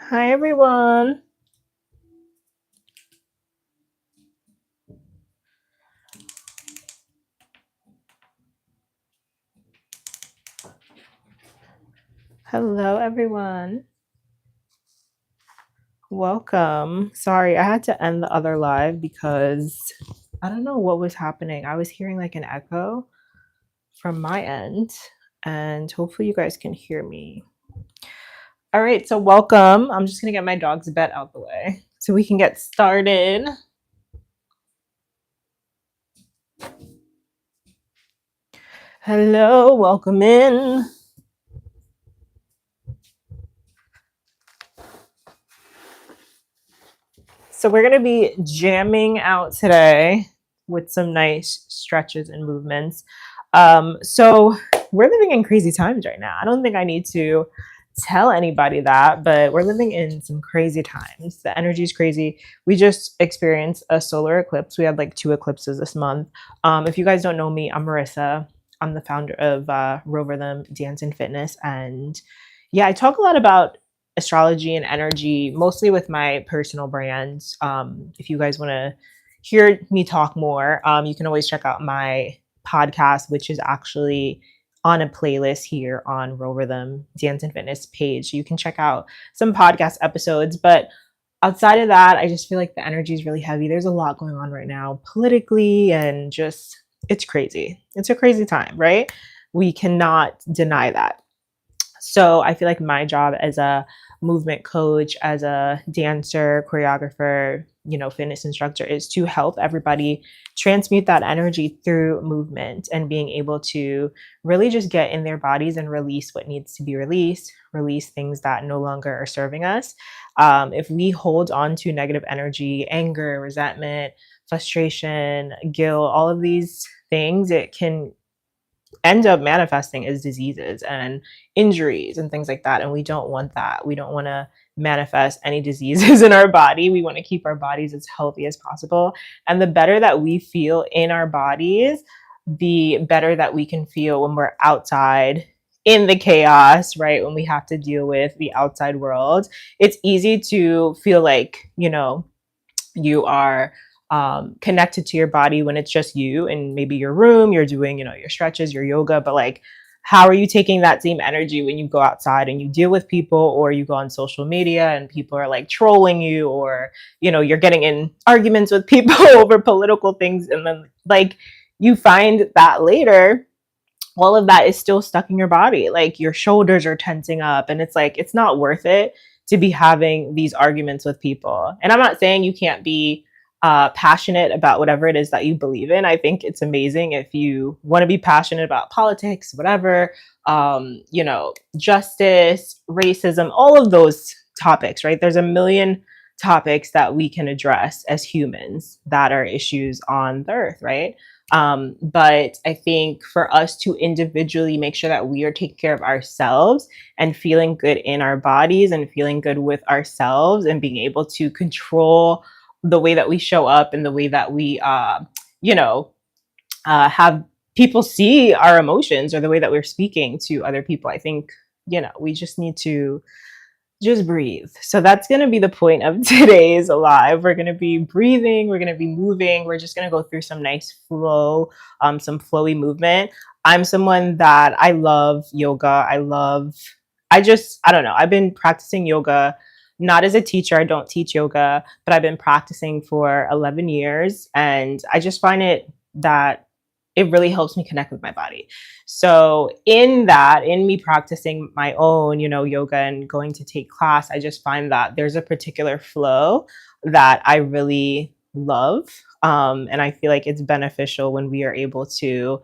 Hi, everyone. Hello, everyone. Welcome. Sorry, I had to end the other live because I don't know what was happening. I was hearing like an echo from my end, and hopefully, you guys can hear me. All right, so welcome. I'm just going to get my dog's bed out the way so we can get started. Hello, welcome in. So, we're going to be jamming out today with some nice stretches and movements. So, we're living in crazy times right now. I don't think I need to tell anybody that, but we're living in some crazy times. The energy is crazy. We just experienced a solar eclipse. We had like two eclipses this month. If you guys don't know me, I'm Marissa. I'm the founder of Row Rhythm Dance and Fitness. And yeah, I talk a lot about astrology and energy, mostly with my personal brands. If you guys want to hear me talk more, you can always check out my podcast, which is actually on a playlist here on Row Rhythm Dance and Fitness page. You can check out some podcast episodes. But outside of that, I just feel like the energy is really heavy. There's a lot going on right now politically, and just it's crazy. It's a crazy time, right? We cannot deny that. So I feel like my job as a movement coach, as a dancer, choreographer, fitness instructor is to help everybody transmute that energy through movement and being able to really just get in their bodies and release what needs to be released, release things that no longer are serving us. If we hold on to negative energy, anger, resentment, frustration, guilt, all of these things, it can end up manifesting as diseases and injuries and things like that. And we don't want that. We don't want to manifest any diseases in our body. We want to keep our bodies as healthy as possible. And the better that we feel in our bodies, the better that we can feel when we're outside in the chaos, right? When we have to deal with the outside world. It's easy to feel like, you are connected to your body when it's just you and maybe your room, you're doing, your stretches, your yoga, but like, how are you taking that same energy when you go outside and you deal with people, or you go on social media and people are like trolling you, or, you're getting in arguments with people over political things. And then like you find that later, all of that is still stuck in your body. Like your shoulders are tensing up, and it's like, it's not worth it to be having these arguments with people. And I'm not saying you can't be passionate about whatever it is that you believe in. I think it's amazing if you want to be passionate about politics, whatever, justice, racism, all of those topics, right? There's a million topics that we can address as humans that are issues on the earth, right? But I think for us to individually make sure that we are taking care of ourselves and feeling good in our bodies and feeling good with ourselves and being able to control the way that we show up and the way that we, have people see our emotions or the way that we're speaking to other people. I think, we just need to just breathe. So that's going to be the point of today's live. We're going to be breathing, we're going to be moving, we're just going to go through some nice flow, some flowy movement. I'm someone that I love yoga. I don't know. I've been practicing yoga not as a teacher. I don't teach yoga, but I've been practicing for 11 years, and I just find it that it really helps me connect with my body. So in me practicing my own, yoga and going to take class, I just find that there's a particular flow that I really love. And I feel like it's beneficial when we are able to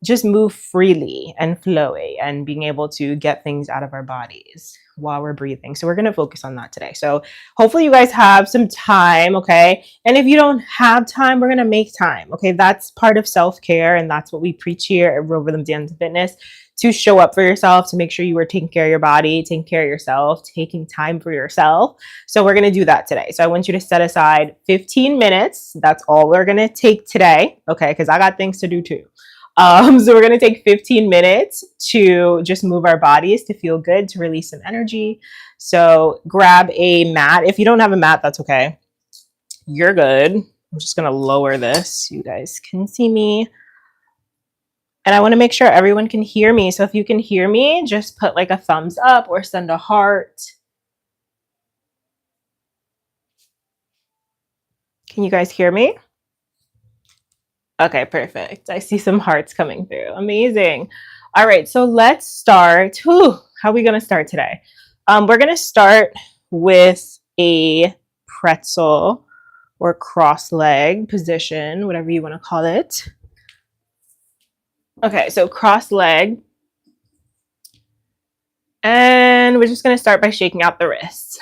just move freely and flowy and being able to get things out of our bodies while we're breathing. So we're going to focus on that today. So hopefully you guys have some time, okay? And if you don't have time, we're going to make time, okay? That's part of self-care, and that's what we preach here at Real Rhythm Dance and Fitness, to show up for yourself, to make sure you are taking care of your body, taking care of yourself, taking time for yourself. So we're going to do that today. So I want you to set aside 15 minutes. That's all we're going to take today, okay? Because I got things to do too. So we're going to take 15 minutes to just move our bodies to feel good, to release some energy. So grab a mat. If you don't have a mat, that's okay. You're good. I'm just going to lower this so you guys can see me. And I want to make sure everyone can hear me. So if you can hear me, just put like a thumbs up or send a heart. Can you guys hear me? Okay, perfect. I see some hearts coming through. Amazing. All right, so let's start. Whew, how are we going to start today? We're going to start with a pretzel or cross leg position, whatever you want to call it. Okay, so cross leg. And we're just going to start by shaking out the wrists.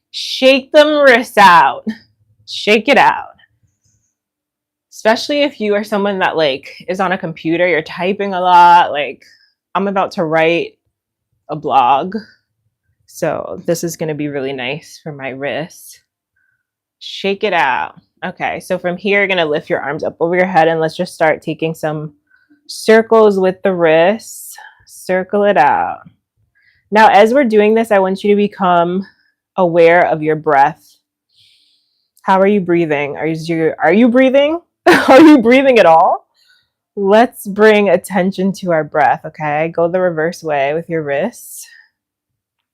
Shake them wrists out. Shake it out. Especially if you are someone that like is on a computer, you're typing a lot. Like I'm about to write a blog. So this is going to be really nice for my wrists. Shake it out. Okay, so from here, you're going to lift your arms up over your head and let's just start taking some circles with the wrists. Circle it out. Now, as we're doing this, I want you to become aware of your breath. How are you breathing? Are you breathing? Are you breathing at all? Let's bring attention to our breath, okay? Go the reverse way with your wrists.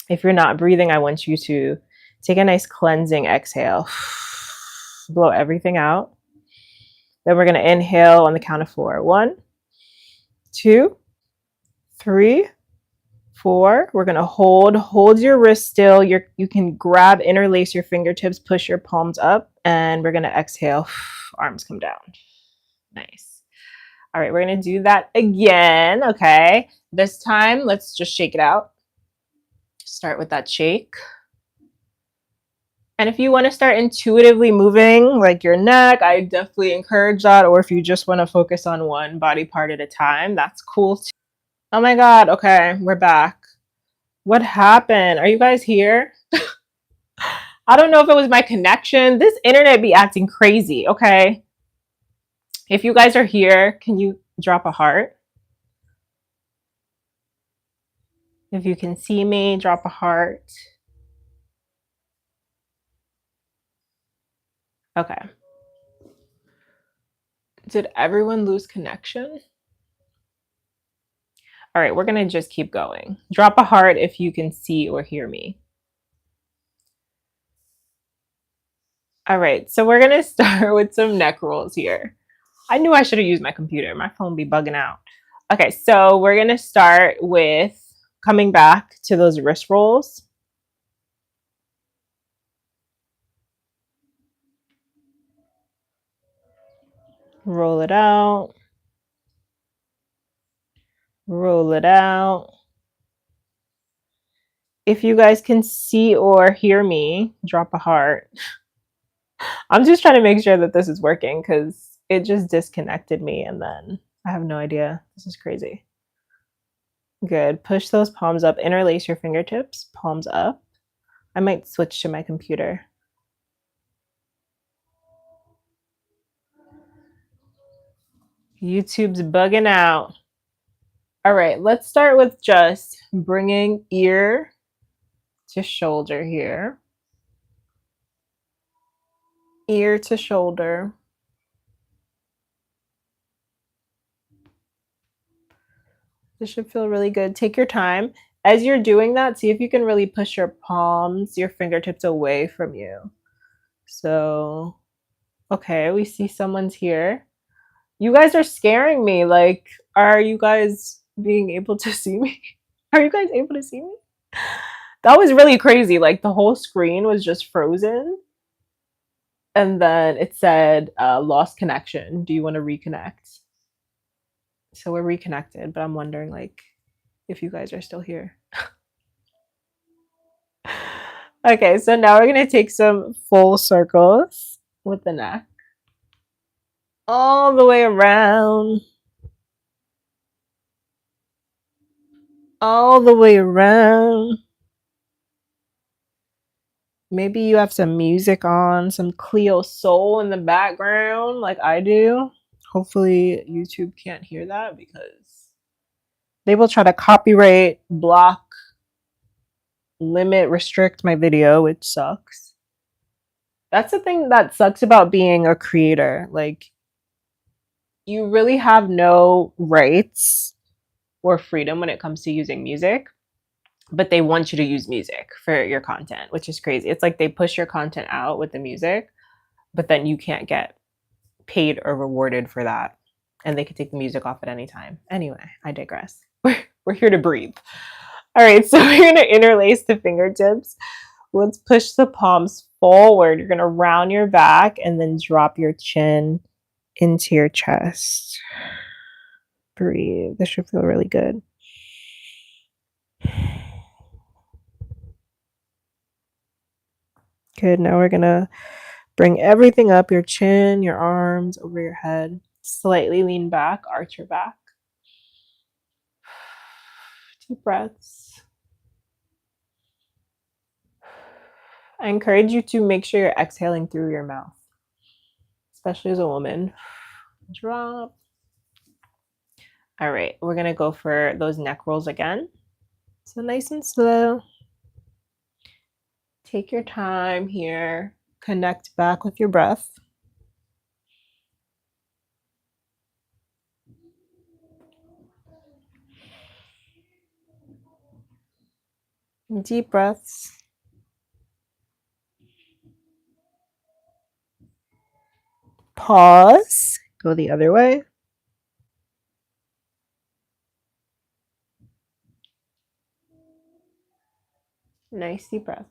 If you're not breathing, I want you to take a nice cleansing exhale. Blow everything out. Then we're going to inhale on the count of 4. 1, 2, 3, 4. We're going to hold your wrist still. You can grab, interlace your fingertips, push your palms up, and we're going to exhale. Arms come down. Nice. All right, we're going to do that again, okay? This time, let's just shake it out. Start with that shake. And if you want to start intuitively moving like your neck, I definitely encourage that. Or if you just want to focus on one body part at a time, that's cool too. Oh my God. Okay, we're back. What happened? Are you guys here? I don't know if it was my connection. This internet be acting crazy, okay? If you guys are here, can you drop a heart? If you can see me, drop a heart. Okay. Did everyone lose connection? All right, we're going to just keep going. Drop a heart if you can see or hear me. All right, so we're going to start with some neck rolls here. I knew I should have used my computer. My phone be bugging out. Okay, so we're going to start with coming back to those wrist rolls. Roll it out. Roll it out. If you guys can see or hear me, drop a heart. I'm just trying to make sure that this is working because it just disconnected me and then I have no idea. This is crazy. Good. Push those palms up. Interlace your fingertips. Palms up. I might switch to my computer. YouTube's bugging out. All right, let's start with just bringing ear to shoulder here. Ear to shoulder. This should feel really good. Take your time. As you're doing that, see if you can really push your palms, your fingertips away from you. So, okay, we see someone's here. You guys are scaring me. Like, are you guys being able to see me? Are you guys able to see me? That was really crazy. Like, the whole screen was just frozen. And then it said, lost connection. Do you want to reconnect? So we're reconnected, but I'm wondering, like, if you guys are still here. Okay, so now we're going to take some full circles with the neck. All the way around. All the way around. Maybe you have some music on, some Cleo Soul in the background like I do. Hopefully YouTube can't hear that because they will try to copyright, block, limit, restrict my video, which sucks. That's the thing that sucks about being a creator. Like, you really have no rights or freedom when it comes to using music, but they want you to use music for your content, which is crazy. It's like they push your content out with the music, but then you can't get paid or rewarded for that. And they could take the music off at any time. Anyway, I digress. We're here to breathe. All right, so we're going to interlace the fingertips. Let's push the palms forward. You're going to round your back and then drop your chin into your chest. Breathe. This should feel really good. Good. Now we're going to bring everything up, your chin, your arms, over your head. Slightly lean back, arch your back. Deep breaths. I encourage you to make sure you're exhaling through your mouth, especially as a woman. Drop. All right, we're going to go for those neck rolls again. So nice and slow. Take your time here. Connect back with your breath. Deep breaths. Pause. Go the other way. Nice deep breaths.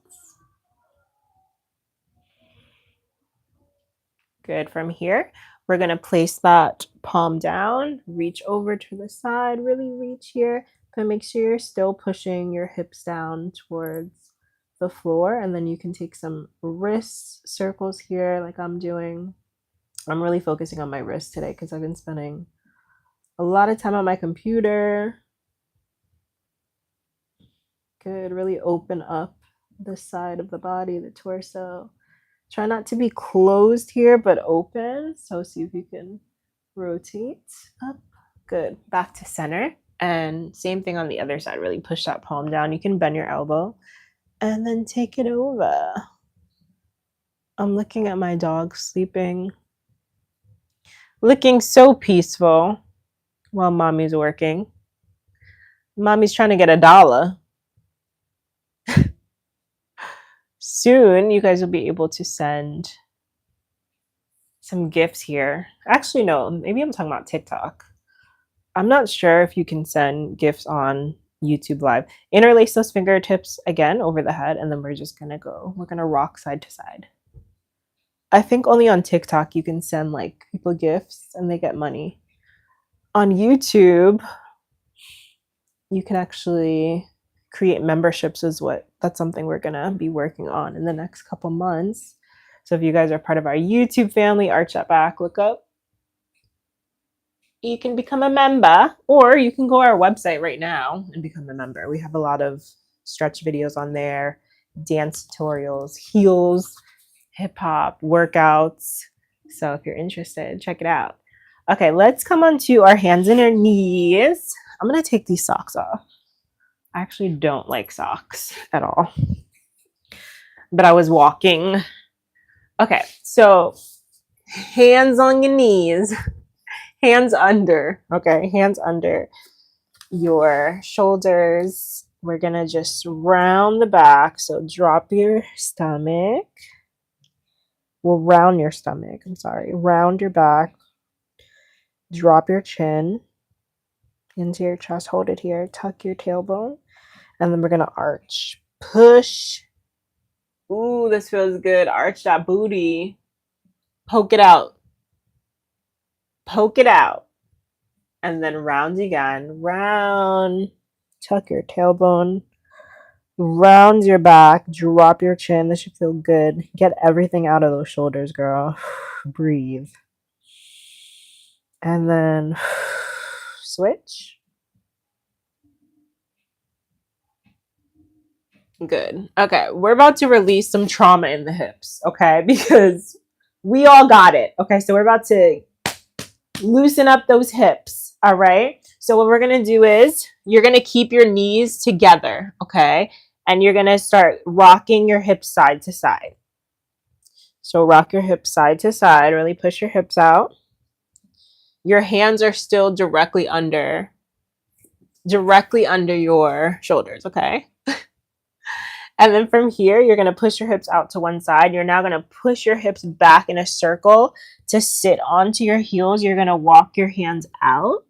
Good. From here, we're going to place that palm down, reach over to the side, really reach here, but make sure you're still pushing your hips down towards the floor. And then you can take some wrist circles here like I'm doing. I'm really focusing on my wrist today because I've been spending a lot of time on my computer. Good. Really open up the side of the body, the torso. Try not to be closed here, but open. So see if you can rotate up. Good. Back to center. And same thing on the other side. Really push that palm down. You can bend your elbow and then take it over. I'm looking at my dog sleeping, looking so peaceful while mommy's working. Mommy's trying to get $1. Soon, you guys will be able to send some gifts here. Actually, no, maybe I'm talking about TikTok. I'm not sure if you can send gifts on YouTube Live. Interlace those fingertips again over the head, and then we're just gonna go. We're gonna rock side to side. I think only on TikTok you can send like people gifts and they get money. On YouTube, you can actually create memberships that's something we're gonna be working on in the next couple months. So if you guys are part of our YouTube family, arch that back, look up. You can become a member, or you can go to our website right now and become a member. We have a lot of stretch videos on there, dance tutorials, heels, hip hop, workouts. So if you're interested, check it out. Okay, let's come onto our hands and our knees. I'm gonna take these socks off. I actually don't like socks at all, but I was walking. Okay, so hands on your knees, hands under, okay, hands under your shoulders. We're gonna just round the back. So drop your stomach. Well, round your stomach, I'm sorry. Round your back. Drop your chin into your chest, hold it here, tuck your tailbone, and then we're gonna arch. Push. Ooh, this feels good. Arch that booty. Poke it out. Poke it out. And then round again. Round. Tuck your tailbone. Round your back. Drop your chin. This should feel good. Get everything out of those shoulders, girl. Breathe. And then switch. Good. Okay, we're about to release some trauma in the hips, okay? Because we all got it. Okay, so we're about to loosen up those hips. All right. So what we're going to do is you're going to keep your knees together. Okay. And you're going to start rocking your hips side to side. So rock your hips side to side. Really push your hips out. Your hands are still directly under your shoulders. Okay. And then from here, you're going to push your hips out to one side. You're now going to push your hips back in a circle to sit onto your heels. You're going to walk your hands out,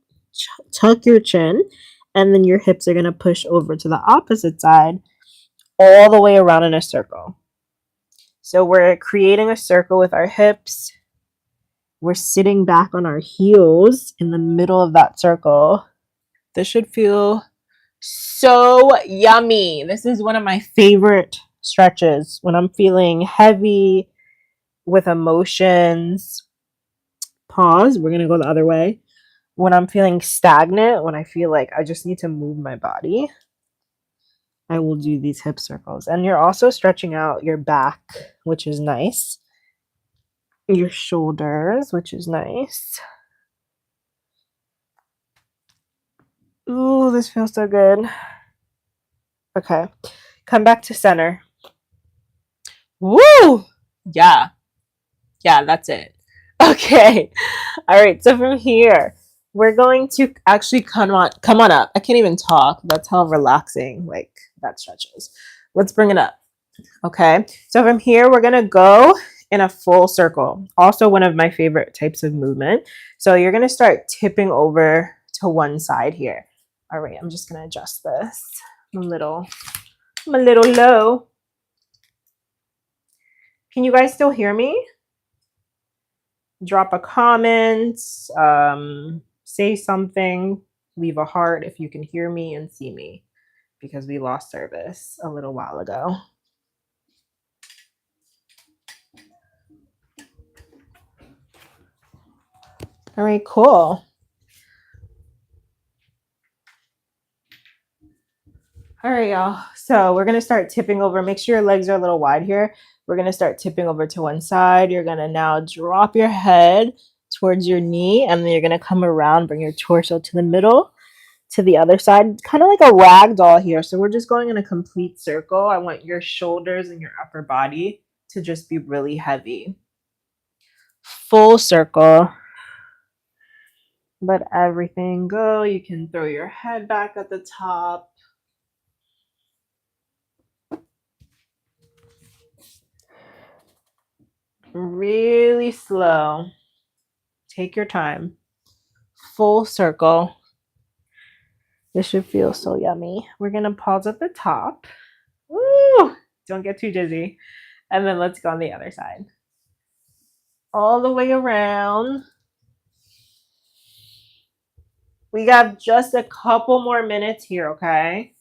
tuck your chin, and then your hips are going to push over to the opposite side all the way around in a circle. So we're creating a circle with our hips. We're sitting back on our heels in the middle of that circle. This should feel so yummy. This is one of my favorite stretches when I'm feeling heavy with emotions. Pause. We're going to go the other way. When I'm feeling stagnant, when I feel like I just need to move my body, I will do these hip circles. And you're also stretching out your back, which is nice. Your shoulders, which is nice. Ooh, this feels so good. Okay. Come back to center. Woo! Yeah. Yeah, that's it. Okay. All right. So from here, we're going to actually come on up. I can't even talk. That's how relaxing like that stretch is. Let's bring it up. Okay. So from here, we're going to go in a full circle. Also one of my favorite types of movement. So you're going to start tipping over to one side here. All right, I'm just going to adjust this. I'm a little low. Can you guys still hear me? Drop a comment, say something, leave a heart if you can hear me and see me, because we lost service a little while ago. All right, cool. All right, y'all. So we're going to start tipping over. Make sure your legs are a little wide here. We're going to start tipping over to one side. You're going to now drop your head towards your knee, and then you're going to come around, bring your torso to the middle, to the other side, kind of like a rag doll here. So we're just going in a complete circle. I want your shoulders and your upper body to just be really heavy. Full circle. Let everything go. You can throw your head back at the top. Really slow. Take your time. Full circle. This should feel so yummy. We're going to pause at the top. Woo! Don't get too dizzy. And then let's go on the other side. All the way around. We got just a couple more minutes here, okay?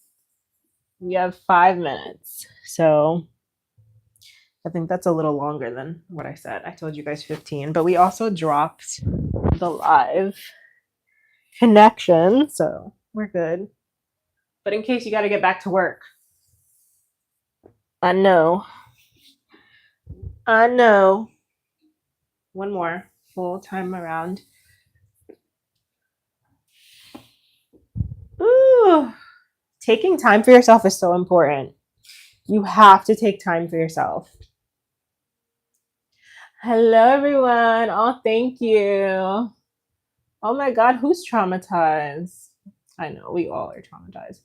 We have 5 minutes. So I think that's a little longer than what I said. I told you guys 15, but we also dropped the live connection, so we're good. But in case you got to get back to work, I know. One more full time around. Ooh, taking time for yourself is so important. You have to take time for yourself. Hello, everyone. Oh, thank you. Oh my God, who's traumatized? I know, we all are traumatized.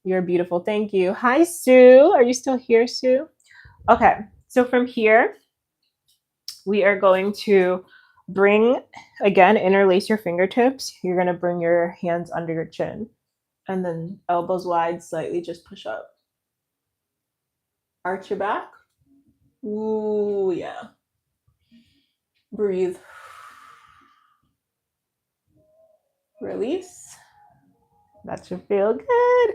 You're beautiful. Thank you. Hi, Sue. Are you still here, Sue? Okay, so from here, we are going to interlace your fingertips. You're going to bring your hands under your chin and then elbows wide, slightly just push up. Arch your back. Ooh, yeah. Breathe. Release. That should feel good.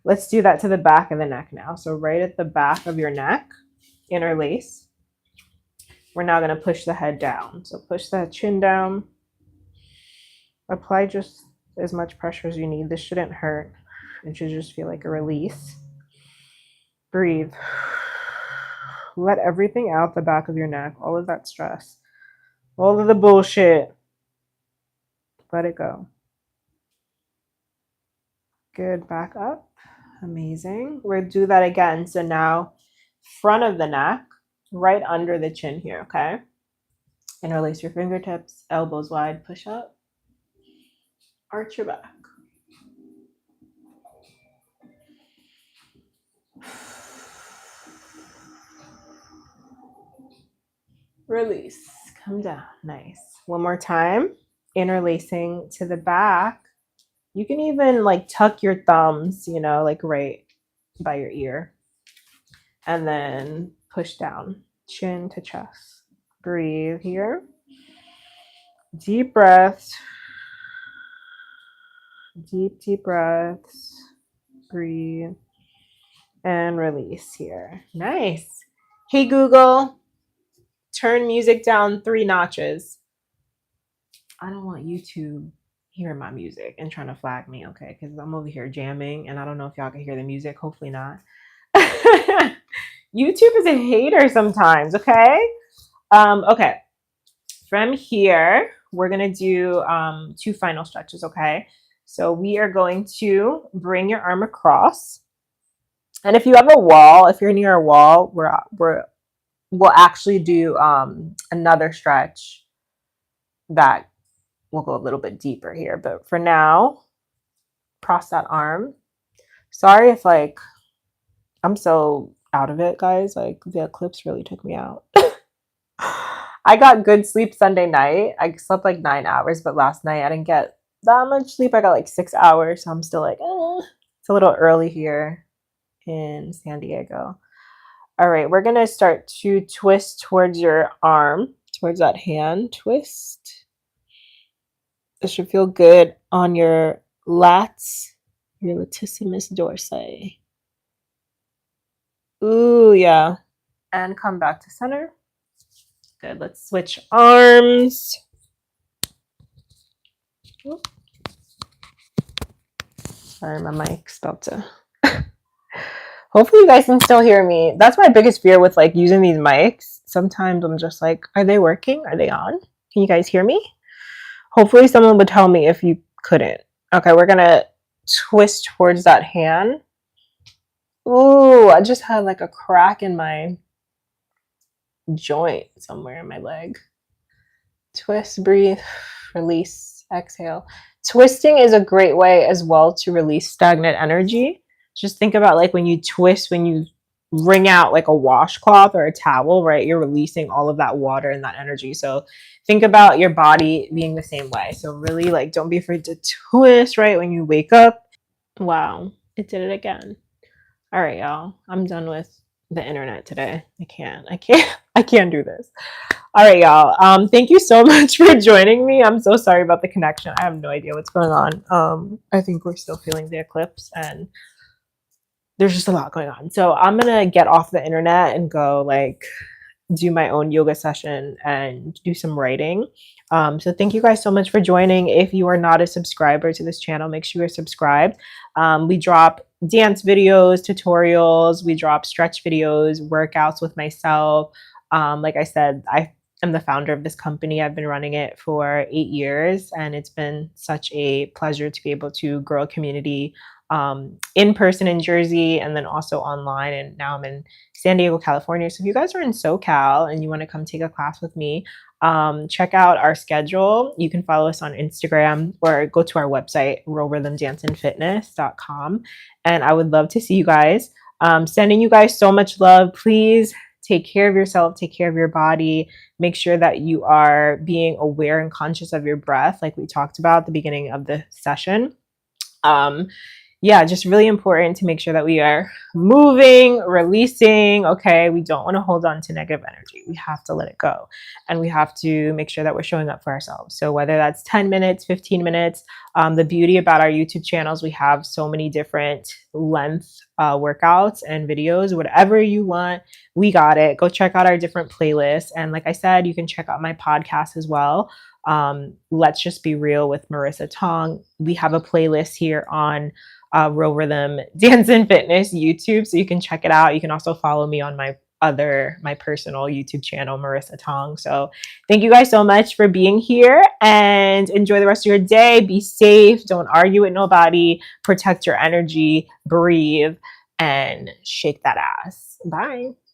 Let's do that to the back of the neck now. So right at the back of your neck, interlace. We're now going to push the head down. So push that chin down. Apply just as much pressure as you need. This shouldn't hurt. It should just feel like a release. Breathe. Let everything out the back of your neck. All of that stress. All of the bullshit. Let it go. Good. Back up. Amazing. We'll do that again. So now front of the neck, right under the chin here, okay? Interlace your fingertips, elbows wide, push up. Arch your back. Release. Come down. Nice. One more time. Interlacing to the back. You can even like tuck your thumbs, you know, like right by your ear. And then push down, chin to chest. Breathe here. Deep breaths. Deep breaths. Breathe. And release here. Nice. Hey, Google, turn music down 3 notches. I don't want YouTube hearing my music and trying to flag me, okay? Because I'm over here jamming and I don't know if y'all can hear the music. Hopefully not. YouTube is a hater sometimes, okay? Okay. From here, we're going to do 2 final stretches, okay? So we are going to bring your arm across. And if you have a wall, if you're near a wall, we'll actually do another stretch that will go a little bit deeper here. But for now, cross that arm. Sorry if like I'm so out of it, guys. Like the eclipse really took me out. I got good sleep Sunday night. I slept like 9 hours, but last night I didn't get that much sleep. I got like 6 hours. So I'm still like, it's a little early here in San Diego. All right, we're going to start to twist towards your arm, towards that hand. Twist. This should feel good on your lats, your latissimus dorsi. Ooh, yeah. And come back to center. Good. Let's switch arms. Sorry, my mic's about to. Hopefully you guys can still hear me. That's my biggest fear with like using these mics. Sometimes I'm just like, are they working? Are they on? Can you guys hear me? Hopefully someone would tell me if you couldn't. Okay, we're gonna twist towards that hand. Ooh, I just had like a crack in my joint somewhere in my leg. Twist, breathe, release, exhale. Twisting is a great way as well to release stagnant energy. Just think about like when you twist, when you wring out like a washcloth or a towel, right? You're releasing all of that water and that energy. So think about your body being the same way. So really like don't be afraid to twist, right? When you wake up. Wow, it did it again. All right, y'all. I'm done with the internet today. I can't do this. All right, y'all. Thank you so much for joining me. I'm so sorry about the connection. I have no idea what's going on. I think we're still feeling the eclipse and there's just a lot going on. So I'm gonna get off the internet and go like do my own yoga session and do some writing. So thank you guys so much for joining. If you are not a subscriber to this channel, make sure you're subscribed. We drop dance videos, tutorials, we drop stretch videos, workouts with myself. Like I said, I am the founder of this company. I've been running it for 8 years and it's been such a pleasure to be able to grow a community in person in Jersey and then also online. And now I'm in San Diego, California. So if you guys are in SoCal and you want to come take a class with me, check out our schedule. You can follow us on Instagram or go to our website, rowrhythmdanceandfitness.com. And I would love to see you guys. Sending you guys so much love. Please take care of yourself, take care of your body. Make sure that you are being aware and conscious of your breath, like we talked about at the beginning of the session. Yeah, just really important to make sure that we are moving, releasing. Okay, we don't want to hold on to negative energy. We have to let it go. And we have to make sure that we're showing up for ourselves. So whether that's 10 minutes, 15 minutes, the beauty about our YouTube channels, we have so many different length workouts and videos, whatever you want, we got it. Go check out our different playlists. And like I said, you can check out my podcast as well. Let's Just Be Real with Marissa Tong. We have a playlist here on Real Rhythm Dance and Fitness YouTube, so you can check it out. You can also follow me on my my personal YouTube channel, Marissa Tong. So thank you guys so much for being here, and enjoy the rest of your day. Be safe. Don't argue with nobody. Protect your energy. Breathe and shake that ass. Bye.